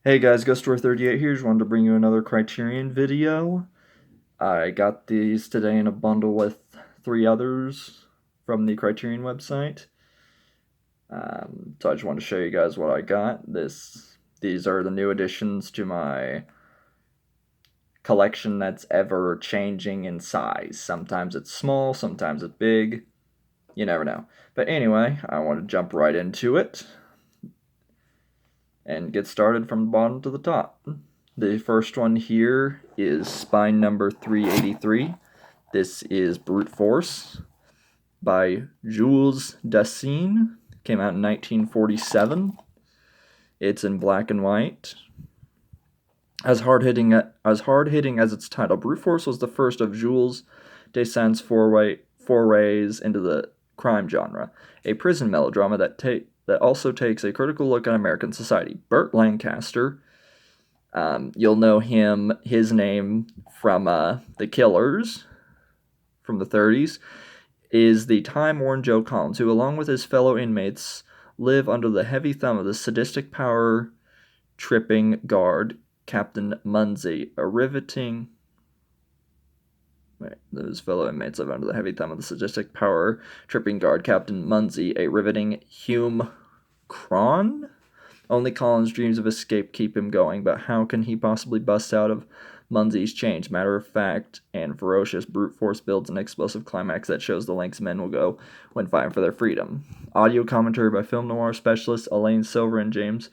Hey guys, GhostStory38 here. Just wanted to bring you another Criterion video. I got these today in a bundle with three others from the Criterion website. So I just wanted to show you guys what I got. These are the new additions to my collection that's ever changing in size. Sometimes it's small, sometimes it's big. You never know. But anyway, I want to jump right into it and get started from the bottom to the top. The first one here is spine number 383. This is Brute Force by Jules Dassin. Came out in 1947. It's in black and white. As hard-hitting as its title, Brute Force was the first of Jules Dassin's forays into the crime genre, a prison melodrama that also takes a critical look at American society. Burt Lancaster, you'll know his name from The Killers from the 30s, is the time-worn Joe Collins, who, along with his fellow inmates, live under the heavy thumb of the sadistic power-tripping guard, Captain Munsey, a riveting... Those fellow inmates live under the heavy thumb of the sadistic power-tripping guard, Captain Munsey, a riveting Hume Cron? Only Collins' dreams of escape keep him going, but how can he possibly bust out of Munsey's chains? Matter of fact and ferocious, Brute Force builds an explosive climax that shows the lengths men will go when fighting for their freedom. Audio commentary by film noir specialists Elaine Silver and James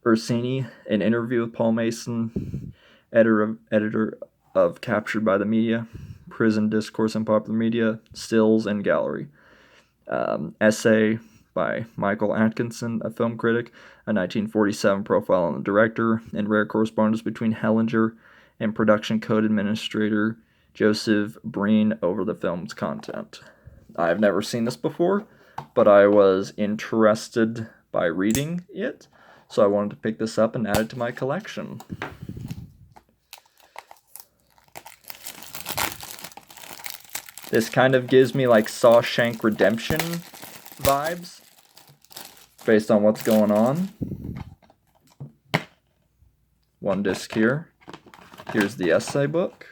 Ursini. An interview with Paul Mason, editor of Captured by the Media, Prison Discourse and Popular Media, Stills and Gallery. Essay by Michael Atkinson, a film critic, a 1947 profile on the director, and rare correspondence between Hellinger and production code administrator Joseph Breen over the film's content. I've never seen this before, but I was interested by reading it, so I wanted to pick this up and add it to my collection. This kind of gives me like Shawshank Redemption vibes based on what's going on. One disc here. Here's the essay book.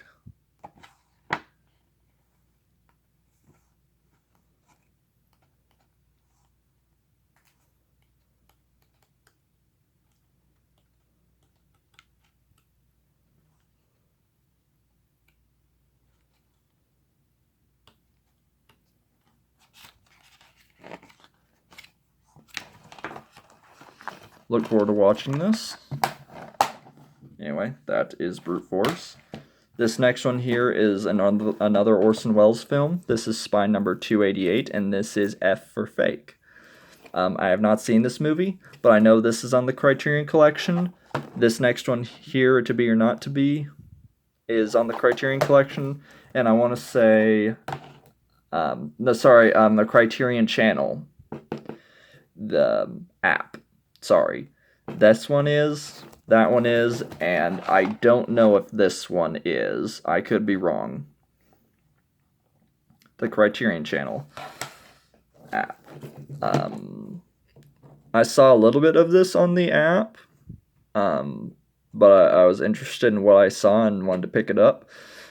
Look forward to watching this. Anyway, that is Brute Force. This next one here is another Orson Welles film. This is Spine number 288, and this is F for Fake. I have not seen this movie, but I know this is on the Criterion Collection. This next one here, To Be or Not to Be, is on the Criterion Collection, and I want to say, the Criterion Channel, the app. Sorry. This one is, that one is, and I don't know if this one is. I could be wrong. The Criterion Channel app. I saw a little bit of this on the app, but I was interested in what I saw and wanted to pick it up.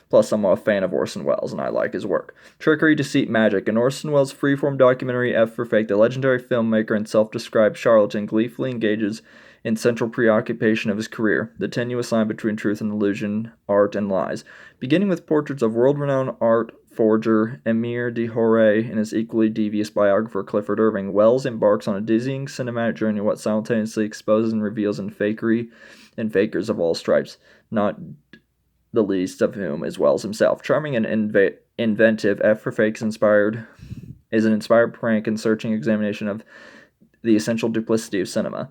Plus, I'm a fan of Orson Welles, and I like his work. Trickery, Deceit, Magic. In Orson Welles' freeform documentary F for Fake, the legendary filmmaker and self-described charlatan gleefully engages in central preoccupation of his career, the tenuous line between truth and illusion, art and lies. Beginning with portraits of world-renowned art forger Emile de Horay and his equally devious biographer Clifford Irving, Welles embarks on a dizzying cinematic journey what simultaneously exposes and reveals in fakery and fakers of all stripes, not the least of whom is Welles himself. Charming and inventive, F for Fake is an inspired prank and searching examination of the essential duplicity of cinema.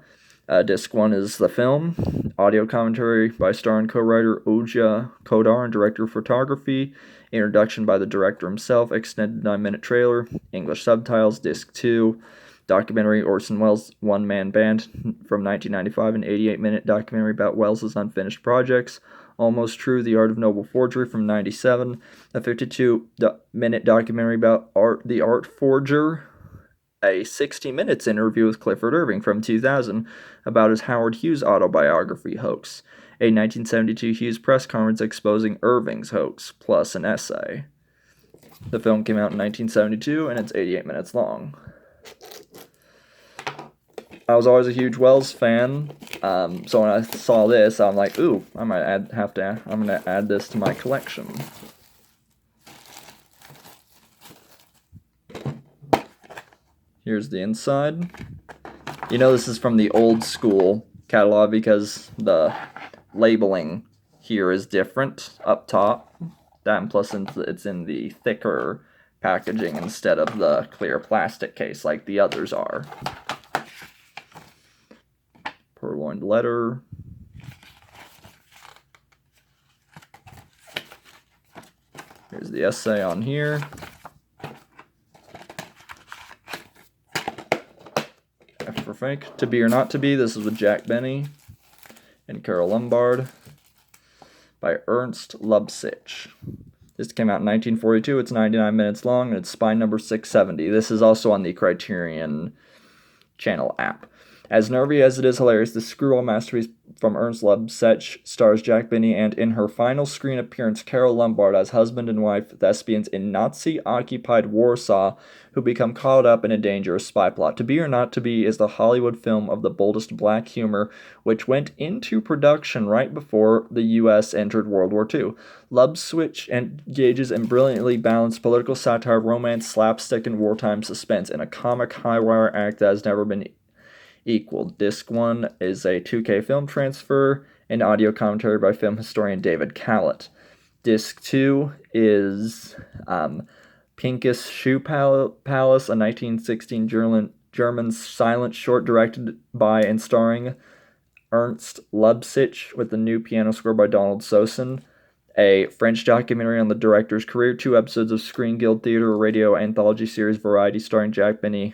Disc 1 is the film, audio commentary by star and co-writer Oja Kodar and director of photography, introduction by the director himself, extended 9-minute trailer, English subtitles. Disc 2, documentary Orson Welles' one-man band from 1995, an 88-minute documentary about Welles' unfinished projects. Almost True, The Art of Noble Forgery from 97, a 52-minute documentary about the art forger a 60 Minutes interview with Clifford Irving from 2000 about his Howard Hughes autobiography hoax, a 1972 Hughes press conference exposing Irving's hoax, plus an essay. The film came out in 1972, and it's 88 minutes long. I was always a huge Wells fan, so when I saw this, I'm like, ooh, I'm gonna add this to my collection. Here's the inside. You know this is from the old school catalog because the labeling here is different up top. That and plus it's in the thicker packaging instead of the clear plastic case like the others are. Purloined letter. Here's the essay on here. F for Fake. To Be or Not to Be. This is with Jack Benny and Carol Lombard by Ernst Lubsich. This came out in 1942. It's 99 minutes long, and it's spine number 670. This is also on the Criterion Channel app. As nervy as it is hilarious, the screwball masterpiece from Ernst Lubsich stars Jack Benny and, in her final screen appearance, Carol Lombard as husband and wife thespians in Nazi-occupied Warsaw who become caught up in a dangerous spy plot. To Be or Not to Be is the Hollywood film of the boldest black humor, which went into production right before the U.S. entered World War II. Lubsich engages in brilliantly balanced political satire, romance, slapstick, and wartime suspense in a comic high-wire act that has never been equal. Disc 1 is a 2K film transfer and audio commentary by film historian David Callett. Disc 2 is Pinkus Shoe Palace, a 1916 German silent short directed by and starring Ernst Lubsich with a new piano score by Donald Sosin. A French documentary on the director's career, 2 episodes of Screen Guild Theater, a radio anthology series Variety starring Jack Benny,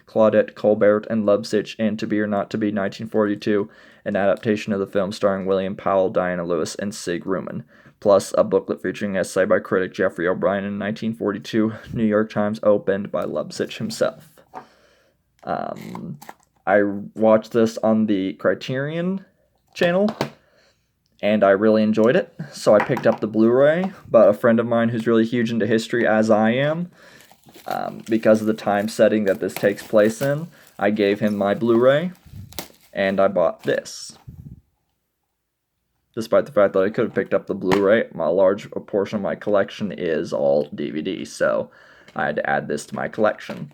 Claudette Colbert, and Lubsich, and To Be or Not to Be 1942, an adaptation of the film starring William Powell, Diana Lewis, and Sig Ruman, plus a booklet featuring an essay by critic Jeffrey O'Brien in 1942, New York Times opened by Lubsich himself. I watched this on the Criterion channel, and I really enjoyed it, so I picked up the Blu-ray, but a friend of mine who's really huge into history, as I am, because of the time setting that this takes place in, I gave him my Blu-ray, and I bought this. Despite the fact that I could have picked up the Blu-ray, a large portion of my collection is all DVD, so I had to add this to my collection.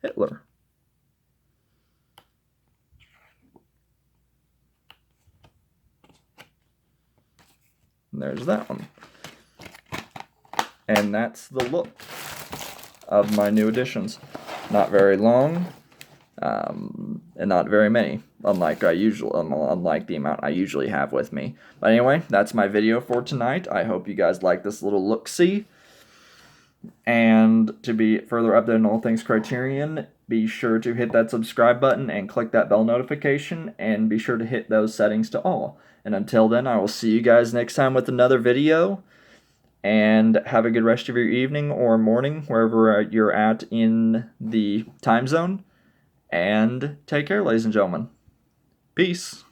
Hitler. And there's that one. And that's the look of my new editions. Not very long, and not very many, unlike the amount I usually have with me. But anyway, that's my video for tonight. I hope you guys like this little look-see. And to be further updated on all things Criterion, be sure to hit that subscribe button and click that bell notification, and be sure to hit those settings to all. And until then, I will see you guys next time with another video, and have a good rest of your evening or morning, wherever you're at in the time zone, and take care, ladies and gentlemen. Peace.